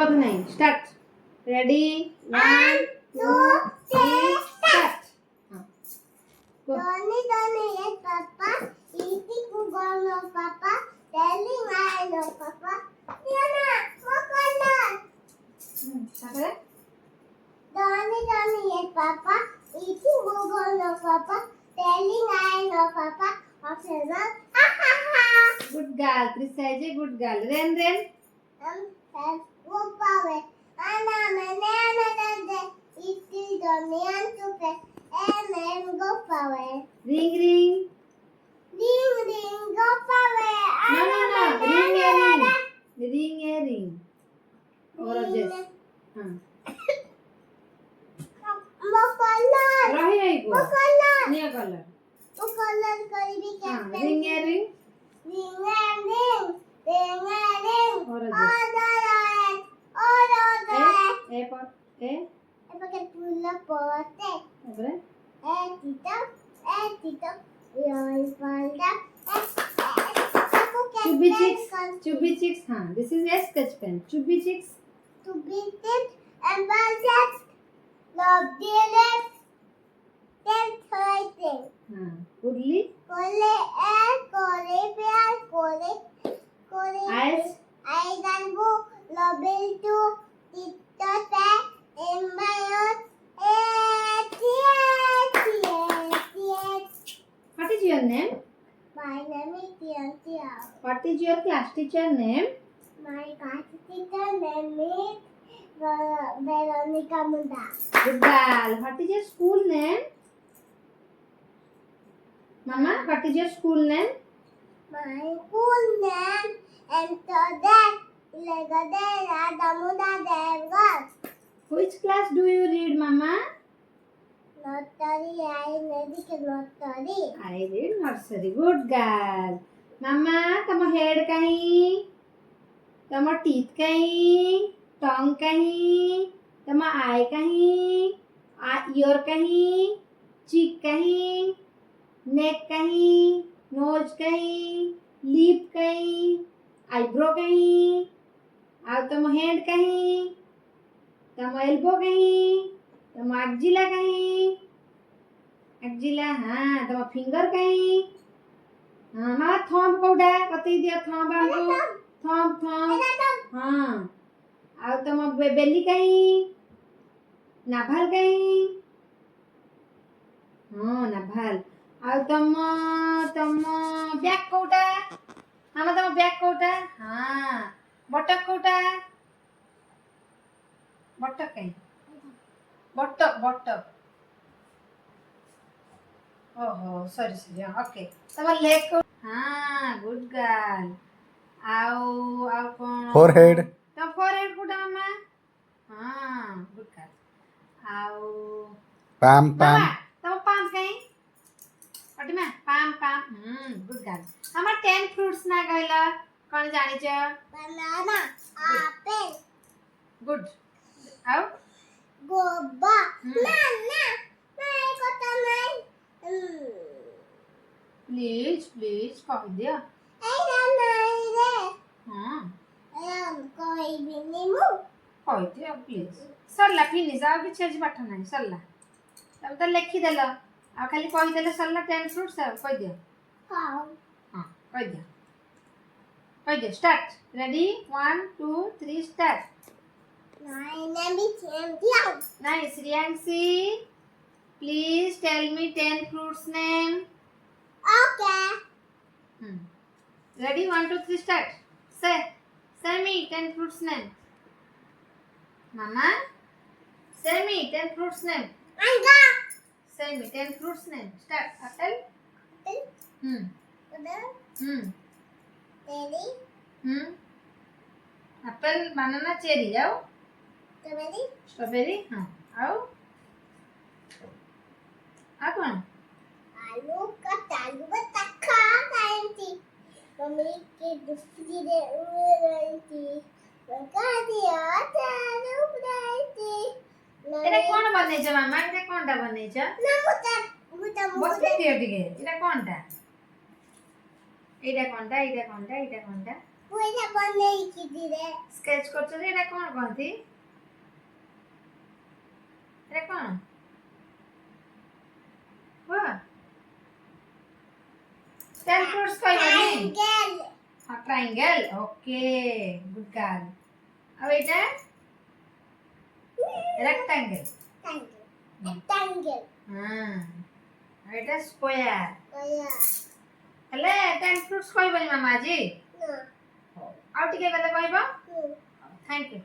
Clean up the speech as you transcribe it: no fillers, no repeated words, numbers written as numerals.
नहीं start ready 1 2 3 start Donny, yes, Papa. Eating Google, Papa. Telling I know, Papa. Diana, what color? Donny, yes, Papa. Eating Google, Papa. Telling I know, Papa. Optional. Ha ha ha. Good girl Trisha is a good girl rain rain Has good power. Anna, Manana, eating Donny and Super. And go power. Ring ring Ding ding go power. no ring a ring और just हां Mokola. रही है को Mokola. निया colour Mokola करीबी हां captain. Ring a ring Ding and ding. Ding and ding. और Order. ए पर ए Porque pula pote. अबरे Tito. Roll folda. Chubby cheeks हां this is a sketch pen chubby cheeks To beat it and budget. Love dealers. Then fighting. हां कुर्ली Kole bear, kole Eyes. Aidanbu, lobel to, tito te, embayot, what is your name My name is Tia. what is your class teacher name My class teacher name is Veronica Munda. good girl what is your school name mama what is your school name My school name and so that Legadera Damuda Devgas. which class do you read mama Notary, I medical notary. I read nursery good girl mama तम head कहीं तम teeth कहीं tongue कहीं तम eye कहीं ear कहीं cheek कहीं neck कहीं nose कहीं lip कहीं eyebrow कहीं और तम hand कहीं तम elbow कहीं तम axilla कहीं axilla हाँ तम finger कहीं हाँ माँ thumb कोड़ा कती दिया thumb हमको thumb हाँ और तम belly कहीं नाभल कहीं हाँ नाभल और तम बैक कोड़ा हाँ तम बैक कोड़ा हाँ बटक कोड़ा बटक कहीं बटक ओहो सॉरी ओके तम लेग को हाँ गुड गर्ल आउ कौन Forehead. तम फोरहेड कोड़ा मामा हाँ गुड गर्ल आउ Palm. मामा तम पाम कहीं अटिमा पाम गुड गर्ल हमार 10 फ्रूट्स ना गइला कौन जानी छ Banana, apple, गुड आउ goba. Nana, मैं कोता मैं. प्लीज कह दिया नहीं हाँ कोई भी नहीं मु. कह दिया प्लीज सरला फिनिश आउ कि छेज पाठ नहीं सरला तब तो लिखी देल आ खाली कह देले सरला 10 फ्रूट्स कह दिया How? हाँ कह दिया start ready 1 2 3 start My name is Tian. Nice Riyanshi please tell me 10 fruits name Okay. Ready? 1, 2, 3, start. Say me 10 fruits name. Mama, say me 10 fruits name. Manga. Say me 10 fruits name. Start. Apple. Apple. Cherry. Apple, banana, cherry. जाओ. Strawberry. Strawberry. हाँ. आओ. आ कौन? आलू का तालू बतखा खाई थी. Mummy की दूसरी दे उड़ाई थी. बता दिया तालू उड़ाई थी. এটা কোন বানাইছো মামা এটা কোনটা বানাইছো না মুটা বসে দিও দিকে এটা কোনটা এটা কোনটা ପଇସା ବନେଇକି ଦିରେ ସ୍କେଚ୍ କରୁଛ ଯେ ଏଇଟା କ'ଣ କହନ୍ତି? ଏଇଟା କ'ଣ? କୁହ। 10 fruits କହିବନି। ଟାଇଗେଲ ହଁ triangle. Okay good girl. ଆଉ ଏଇଟା rectangle. ଟାଇଗେଲ ହଁ। ଆଉ ଏଇଟା square. କୟା ହେଲେ 10 fruits କହିବନି ମାମା ଆଜି। ନା ହଉ। ଆଉ ଟିକେ ଗଲେ କହିବ। ହୁଁ ଥ୍ୟାଙ୍କ ୟୁ।